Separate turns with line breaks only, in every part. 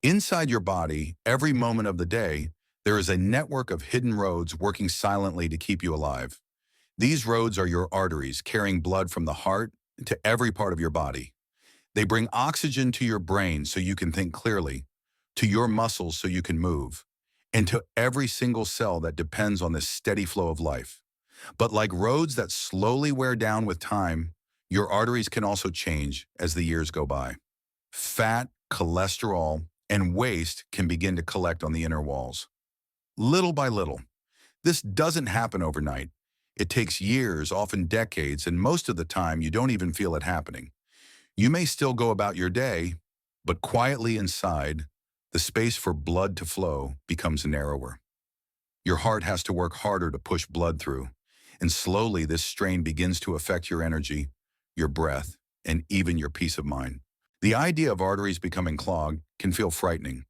Inside your body, every moment of the day, there is a network of hidden roads working silently to keep you alive. These roads are your arteries, carrying blood from the heart to every part of your body. They bring oxygen to your brain so you can think clearly, to your muscles so you can move, and to every single cell that depends on this steady flow of life. But like roads that slowly wear down with time, your arteries can also change as the years go by. Fat, cholesterol, and waste can begin to collect on the inner walls. Little by little. This doesn't happen overnight. It takes years, often decades, and most of the time you don't even feel it happening. You may still go about your day, but quietly inside, the space for blood to flow becomes narrower. Your heart has to work harder to push blood through, and slowly this strain begins to affect your energy, your breath, and even your peace of mind. The idea of arteries becoming clogged can feel frightening,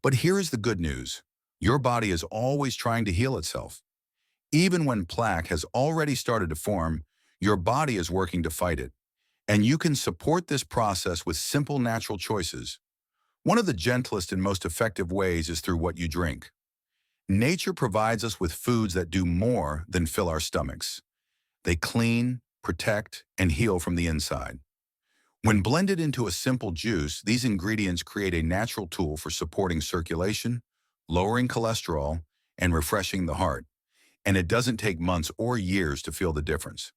but here is the good news. Your body is always trying to heal itself. Even when plaque has already started to form, your body is working to fight it. And you can support this process with simple natural choices. One of the gentlest and most effective ways is through what you drink. Nature provides us with foods that do more than fill our stomachs. They clean, protect, and heal from the inside. When blended into a simple juice, these ingredients create a natural tool for supporting circulation, lowering cholesterol, and refreshing the heart. And it doesn't take months or years to feel the difference.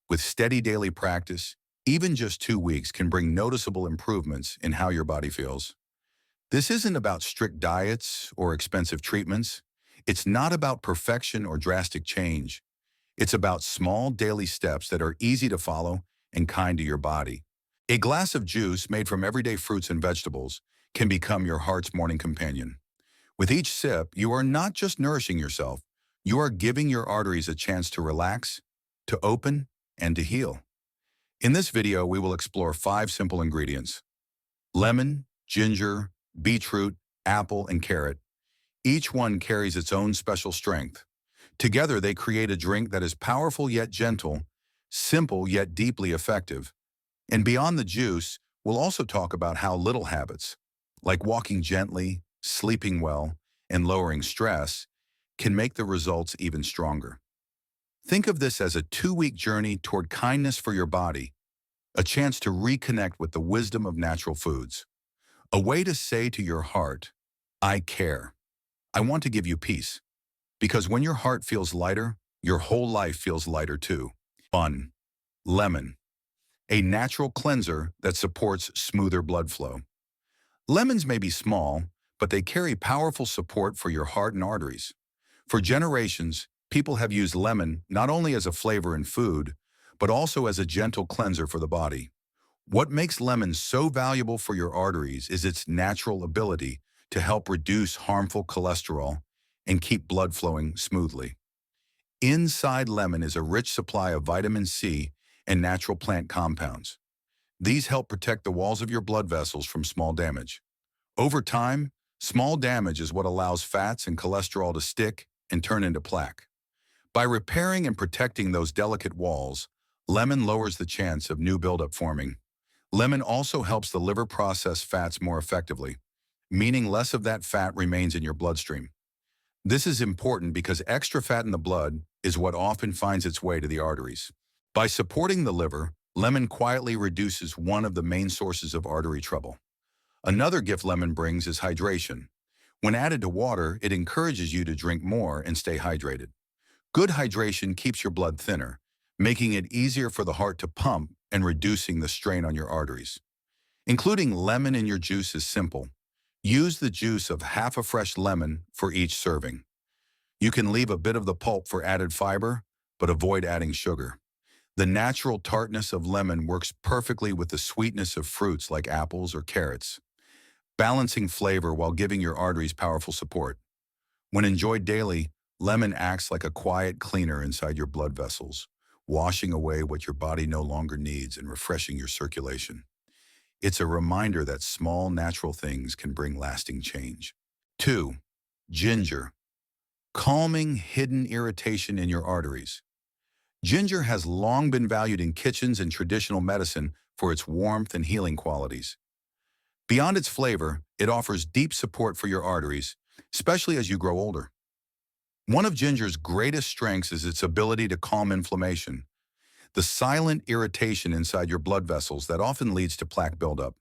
With steady daily practice, even just 2 weeks can bring noticeable improvements in how your body feels. This isn't about strict diets or expensive treatments. It's not about perfection or drastic change. It's about small daily steps that are easy to follow and kind to your body. A glass of juice made from everyday fruits and vegetables can become your heart's morning companion. With each sip, you are not just nourishing yourself, you are giving your arteries a chance to relax, to open, and to heal. In this video, we will explore 5 simple ingredients: lemon, ginger, beetroot, apple, and carrot. Each one carries its own special strength. Together, they create a drink that is powerful yet gentle, simple yet deeply effective. And beyond the juice, we'll also talk about how little habits, like walking gently, sleeping well, and lowering stress, can make the results even stronger. Think of this as a 2-week journey toward kindness for your body, a chance to reconnect with the wisdom of natural foods, a way to say to your heart, I care. I want to give you peace. Because when your heart feels lighter, your whole life feels lighter too. 1. Lemon, a natural cleanser that supports smoother blood flow. Lemons may be small, but they carry powerful support for your heart and arteries. For generations, people have used lemon not only as a flavor in food, but also as a gentle cleanser for the body. What makes lemon so valuable for your arteries is its natural ability to help reduce harmful cholesterol and keep blood flowing smoothly. Inside lemon is a rich supply of vitamin C and natural plant compounds. These help protect the walls of your blood vessels from small damage. Over time, small damage is what allows fats and cholesterol to stick and turn into plaque. By repairing and protecting those delicate walls, lemon lowers the chance of new buildup forming. Lemon also helps the liver process fats more effectively, meaning less of that fat remains in your bloodstream. This is important because extra fat in the blood is what often finds its way to the arteries. By supporting the liver, lemon quietly reduces one of the main sources of artery trouble. Another gift lemon brings is hydration. When added to water, it encourages you to drink more and stay hydrated. Good hydration keeps your blood thinner, making it easier for the heart to pump and reducing the strain on your arteries. Including lemon in your juice is simple. Use the juice of half a fresh lemon for each serving. You can leave a bit of the pulp for added fiber, but avoid adding sugar. The natural tartness of lemon works perfectly with the sweetness of fruits like apples or carrots, balancing flavor while giving your arteries powerful support. When enjoyed daily, lemon acts like a quiet cleaner inside your blood vessels, washing away what your body no longer needs and refreshing your circulation. It's a reminder that small natural things can bring lasting change. 2. Ginger, calming hidden irritation in your arteries. Ginger has long been valued in kitchens and traditional medicine for its warmth and healing qualities. Beyond its flavor, it offers deep support for your arteries, especially as you grow older. One of ginger's greatest strengths is its ability to calm inflammation, the silent irritation inside your blood vessels that often leads to plaque buildup.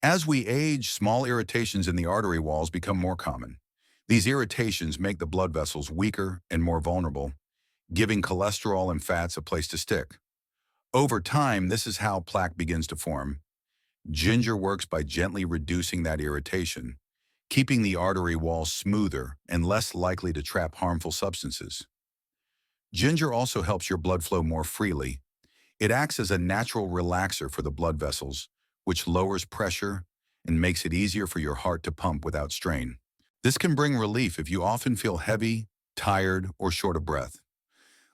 As we age, small irritations in the artery walls become more common. These irritations make the blood vessels weaker and more vulnerable, giving cholesterol and fats a place to stick. Over time, this is how plaque begins to form. Ginger works by gently reducing that irritation, keeping the artery wall smoother and less likely to trap harmful substances. Ginger also helps your blood flow more freely. It acts as a natural relaxer for the blood vessels, which lowers pressure and makes it easier for your heart to pump without strain. This can bring relief if you often feel heavy, tired, or short of breath.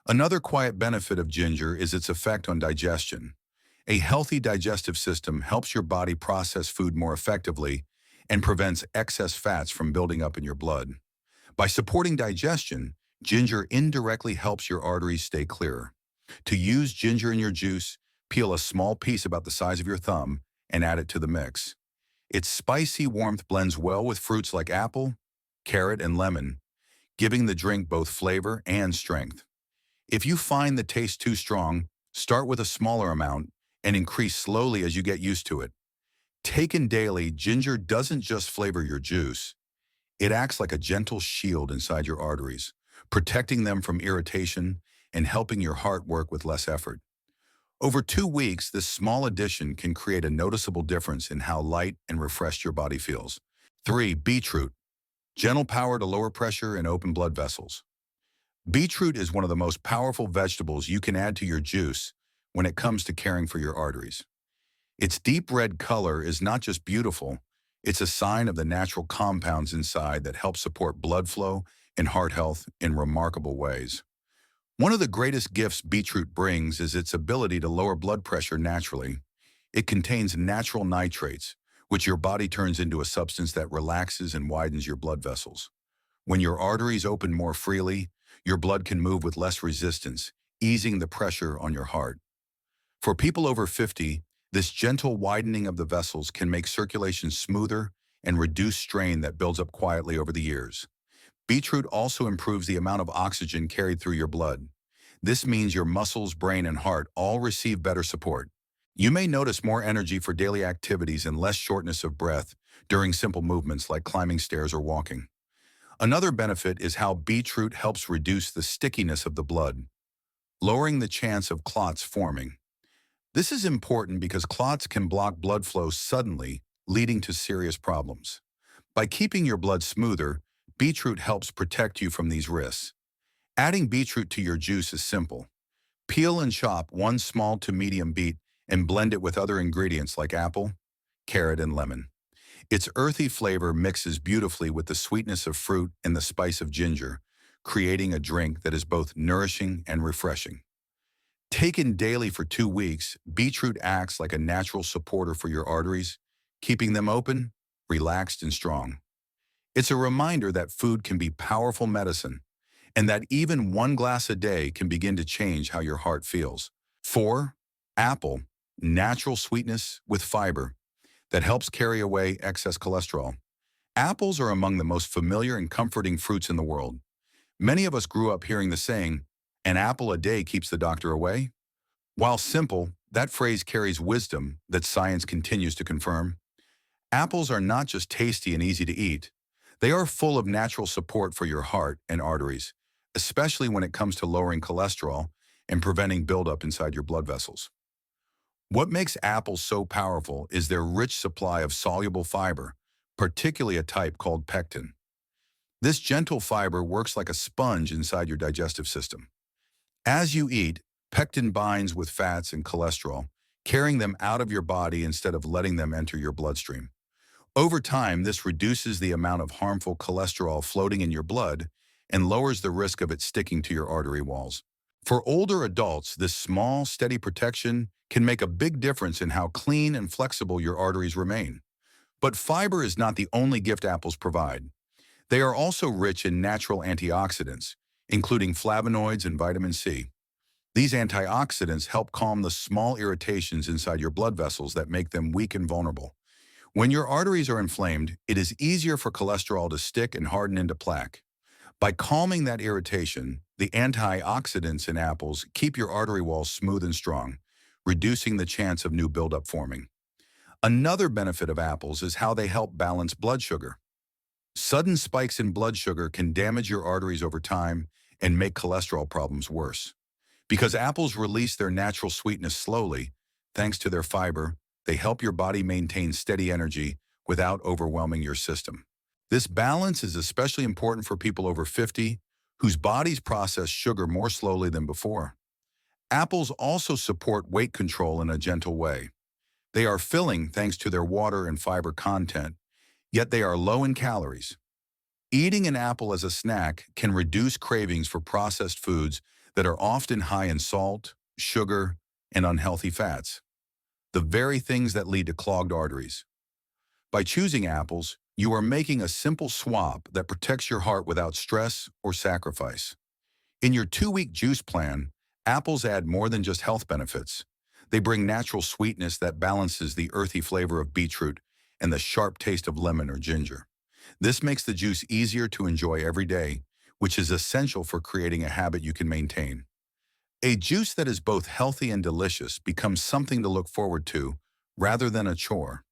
Another quiet benefit of ginger is its effect on digestion. A healthy digestive system helps your body process food more effectively and prevents excess fats from building up in your blood. By supporting digestion, ginger indirectly helps your arteries stay clearer. To use ginger in your juice, peel a small piece about the size of your thumb and add it to the mix. Its spicy warmth blends well with fruits like apple, carrot, and lemon, giving the drink both flavor and strength. If you find the taste too strong, start with a smaller amount and increase slowly as you get used to it. Taken daily, ginger doesn't just flavor your juice. It acts like a gentle shield inside your arteries, protecting them from irritation and helping your heart work with less effort. Over 2 weeks, this small addition can create a noticeable difference in how light and refreshed your body feels. 3. Beetroot. Gentle power to lower pressure and open blood vessels. Beetroot is one of the most powerful vegetables you can add to your juice when it comes to caring for your arteries. Its deep red color is not just beautiful, it's a sign of the natural compounds inside that help support blood flow and heart health in remarkable ways. One of the greatest gifts beetroot brings is its ability to lower blood pressure naturally. It contains natural nitrates, which your body turns into a substance that relaxes and widens your blood vessels. When your arteries open more freely, your blood can move with less resistance, easing the pressure on your heart. For people over 50, this gentle widening of the vessels can make circulation smoother and reduce strain that builds up quietly over the years. Beetroot also improves the amount of oxygen carried through your blood. This means your muscles, brain, and heart all receive better support. You may notice more energy for daily activities and less shortness of breath during simple movements like climbing stairs or walking. Another benefit is how beetroot helps reduce the stickiness of the blood, lowering the chance of clots forming. This is important because clots can block blood flow suddenly, leading to serious problems. By keeping your blood smoother, beetroot helps protect you from these risks. Adding beetroot to your juice is simple. Peel and chop one small to medium beet and blend it with other ingredients like apple, carrot, and lemon. Its earthy flavor mixes beautifully with the sweetness of fruit and the spice of ginger, creating a drink that is both nourishing and refreshing. Taken daily for 2 weeks, beetroot acts like a natural supporter for your arteries, keeping them open, relaxed, and strong. It's a reminder that food can be powerful medicine, and that even one glass a day can begin to change how your heart feels. 4. Apple, natural sweetness with fiber that helps carry away excess cholesterol. Apples are among the most familiar and comforting fruits in the world. Many of us grew up hearing the saying, "An apple a day keeps the doctor away." While simple, that phrase carries wisdom that science continues to confirm. Apples are not just tasty and easy to eat. They are full of natural support for your heart and arteries, especially when it comes to lowering cholesterol and preventing buildup inside your blood vessels. What makes apples so powerful is their rich supply of soluble fiber, particularly a type called pectin. This gentle fiber works like a sponge inside your digestive system. As you eat, pectin binds with fats and cholesterol, carrying them out of your body instead of letting them enter your bloodstream. Over time, this reduces the amount of harmful cholesterol floating in your blood and lowers the risk of it sticking to your artery walls. For older adults, this small, steady protection can make a big difference in how clean and flexible your arteries remain. But fiber is not the only gift apples provide. They are also rich in natural antioxidants, including flavonoids and vitamin C. These antioxidants help calm the small irritations inside your blood vessels that make them weak and vulnerable. When your arteries are inflamed, it is easier for cholesterol to stick and harden into plaque. By calming that irritation, the antioxidants in apples keep your artery walls smooth and strong, reducing the chance of new buildup forming. Another benefit of apples is how they help balance blood sugar. Sudden spikes in blood sugar can damage your arteries over time and make cholesterol problems worse. Because apples release their natural sweetness slowly, thanks to their fiber, they help your body maintain steady energy without overwhelming your system. This balance is especially important for people over 50 whose bodies process sugar more slowly than before. Apples also support weight control in a gentle way. They are filling thanks to their water and fiber content, yet they are low in calories. Eating an apple as a snack can reduce cravings for processed foods that are often high in salt, sugar, and unhealthy fats, the very things that lead to clogged arteries. By choosing apples, you are making a simple swap that protects your heart without stress or sacrifice. In your 2-week juice plan, apples add more than just health benefits. They bring natural sweetness that balances the earthy flavor of beetroot and the sharp taste of lemon or ginger. This makes the juice easier to enjoy every day, which is essential for creating a habit you can maintain. A juice that is both healthy and delicious becomes something to look forward to rather than a chore.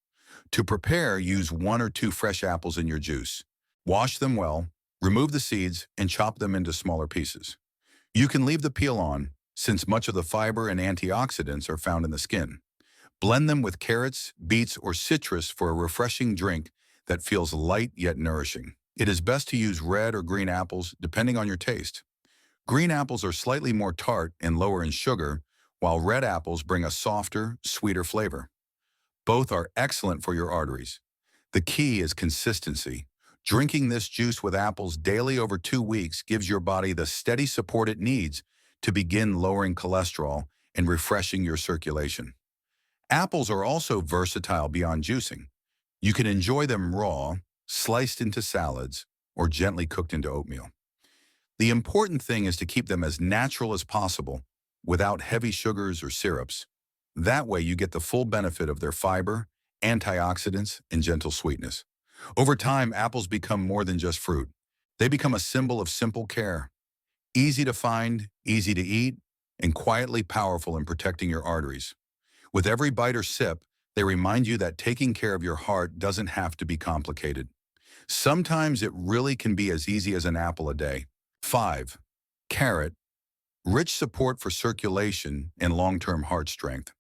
To prepare, use 1 or 2 fresh apples in your juice. Wash them well, remove the seeds, and chop them into smaller pieces. You can leave the peel on, since much of the fiber and antioxidants are found in the skin. Blend them with carrots, beets, or citrus for a refreshing drink that feels light yet nourishing. It is best to use red or green apples, depending on your taste. Green apples are slightly more tart and lower in sugar, while red apples bring a softer, sweeter flavor. Both are excellent for your arteries. The key is consistency. Drinking this juice with apples daily over 2 weeks gives your body the steady support it needs to begin lowering cholesterol and refreshing your circulation. Apples are also versatile beyond juicing. You can enjoy them raw, sliced into salads, or gently cooked into oatmeal. The important thing is to keep them as natural as possible, without heavy sugars or syrups. That way you get the full benefit of their fiber, antioxidants, and gentle sweetness. Over time, apples become more than just fruit. They become a symbol of simple care. Easy to find, easy to eat, and quietly powerful in protecting your arteries. With every bite or sip, they remind you that taking care of your heart doesn't have to be complicated. Sometimes it really can be as easy as an apple a day. 5. Carrot. Rich support for circulation and long-term heart strength.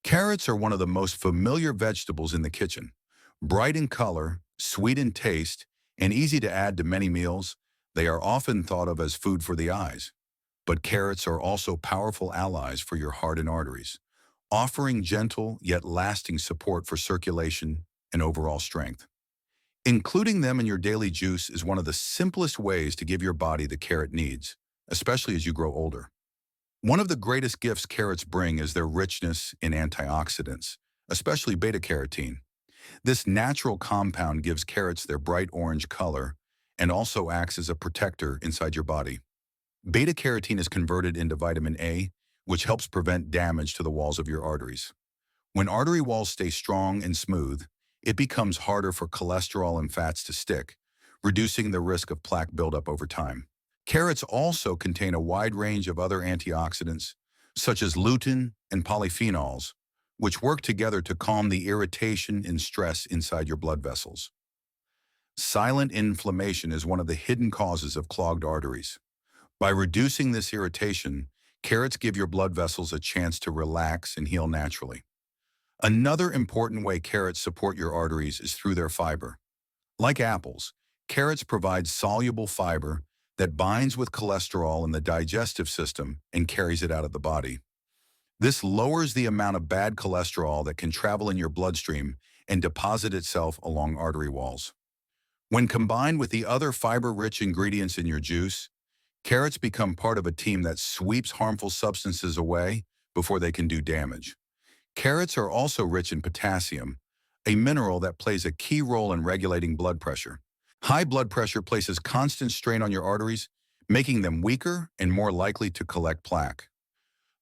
Carrots are one of the most familiar vegetables in the kitchen. Bright in color, sweet in taste, and easy to add to many meals, they are often thought of as food for the eyes. But carrots are also powerful allies for your heart and arteries, offering gentle yet lasting support for circulation and overall strength. Including them in your daily juice is one of the simplest ways to give your body the care it needs, especially as you grow older. One of the greatest gifts carrots bring is their richness in antioxidants, especially beta-carotene. This natural compound gives carrots their bright orange color and also acts as a protector inside your body. Beta-carotene is converted into vitamin A, which helps prevent damage to the walls of your arteries. When artery walls stay strong and smooth, it becomes harder for cholesterol and fats to stick, reducing the risk of plaque buildup over time. Carrots also contain a wide range of other antioxidants, such as lutein and polyphenols, which work together to calm the irritation and stress inside your blood vessels. Silent inflammation is one of the hidden causes of clogged arteries. By reducing this irritation, carrots give your blood vessels a chance to relax and heal naturally. Another important way carrots support your arteries is through their fiber. Like apples, carrots provide soluble fiber that binds with cholesterol in the digestive system and carries it out of the body. This lowers the amount of bad cholesterol that can travel in your bloodstream and deposit itself along artery walls. When combined with the other fiber-rich ingredients in your juice, carrots become part of a team that sweeps harmful substances away before they can do damage. Carrots are also rich in potassium, a mineral that plays a key role in regulating blood pressure. High blood pressure places constant strain on your arteries, making them weaker and more likely to collect plaque.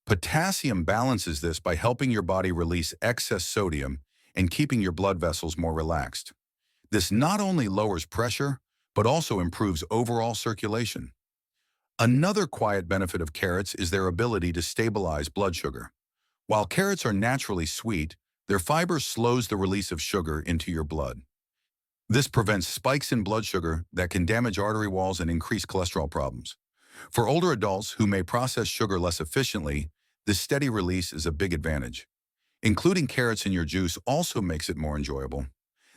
Potassium balances this by helping your body release excess sodium and keeping your blood vessels more relaxed. This not only lowers pressure, but also improves overall circulation. Another quiet benefit of carrots is their ability to stabilize blood sugar. While carrots are naturally sweet, their fiber slows the release of sugar into your blood. This prevents spikes in blood sugar that can damage artery walls and increase cholesterol problems. For older adults who may process sugar less efficiently, this steady release is a big advantage. Including carrots in your juice also makes it more enjoyable.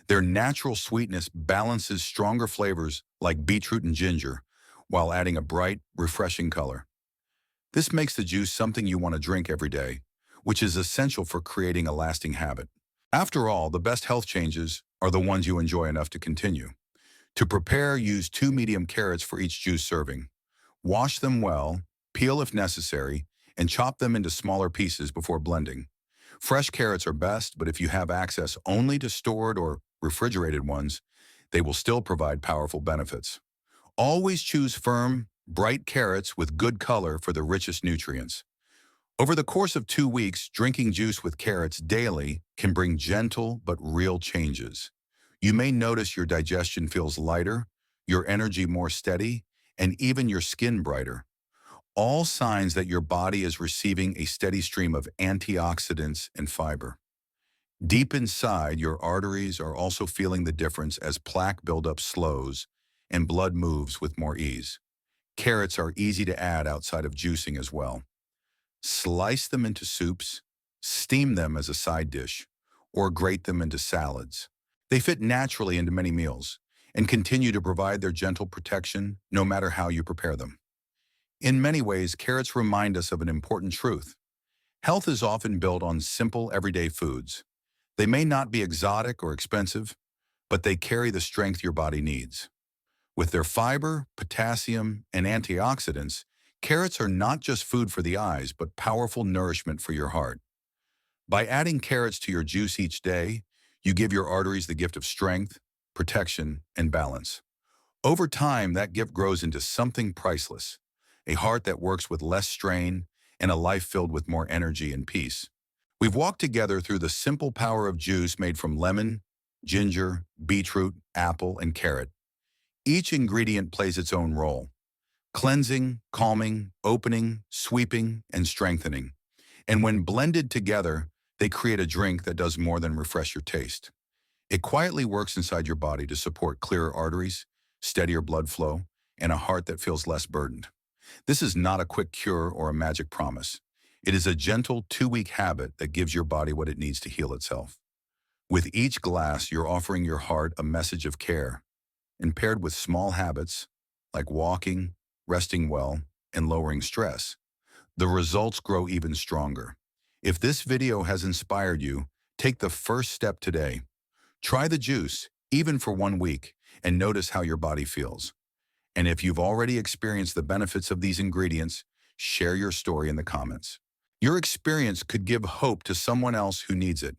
Their natural sweetness balances stronger flavors like beetroot and ginger, while adding a bright, refreshing color. This makes the juice something you want to drink every day, which is essential for creating a lasting habit. After all, the best health changes are the ones you enjoy enough to continue. To prepare, use 2 medium carrots for each juice serving. Wash them well, peel if necessary, and chop them into smaller pieces before blending. Fresh carrots are best, but if you have access only to stored or refrigerated ones, they will still provide powerful benefits. Always choose firm, bright carrots with good color for the richest nutrients. Over the course of 2 weeks, drinking juice with carrots daily can bring gentle but real changes. You may notice your digestion feels lighter, your energy more steady, and even your skin brighter. All signs that your body is receiving a steady stream of antioxidants and fiber. Deep inside, your arteries are also feeling the difference as plaque buildup slows and blood moves with more ease. Carrots are easy to add outside of juicing as well. Slice them into soups, steam them as a side dish, or grate them into salads. They fit naturally into many meals and continue to provide their gentle protection no matter how you prepare them. In many ways, carrots remind us of an important truth. Health is often built on simple, everyday foods. They may not be exotic or expensive, but they carry the strength your body needs. With their fiber, potassium, and antioxidants, carrots are not just food for the eyes, but powerful nourishment for your heart. By adding carrots to your juice each day, you give your arteries the gift of strength, protection, and balance. Over time, that gift grows into something priceless, a heart that works with less strain and a life filled with more energy and peace. We've walked together through the simple power of juice made from lemon, ginger, beetroot, apple, and carrot. Each ingredient plays its own role: cleansing, calming, opening, sweeping, and strengthening. And when blended together, they create a drink that does more than refresh your taste. It quietly works inside your body to support clearer arteries, steadier blood flow, and a heart that feels less burdened. This is not a quick cure or a magic promise. It is a gentle 2-week habit that gives your body what it needs to heal itself. With each glass, you're offering your heart a message of care, and paired with small habits like walking, resting well, and lowering stress, the results grow even stronger. If this video has inspired you, take the first step today. Try the juice, even for 1 week, and notice how your body feels. And if you've already experienced the benefits of these ingredients, share your story in the comments. Your experience could give hope to someone else who needs it.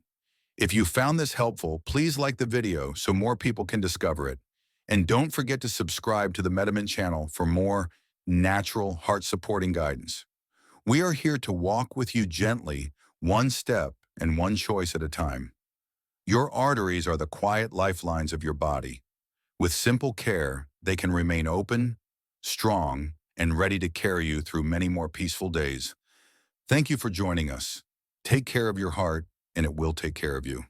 If you found this helpful, please like the video so more people can discover it. And don't forget to subscribe to the MediMint channel for more natural, heart-supporting guidance. We are here to walk with you gently, one step and one choice at a time. Your arteries are the quiet lifelines of your body. With simple care, they can remain open, strong, and ready to carry you through many more peaceful days. Thank you for joining us. Take care of your heart, and it will take care of you.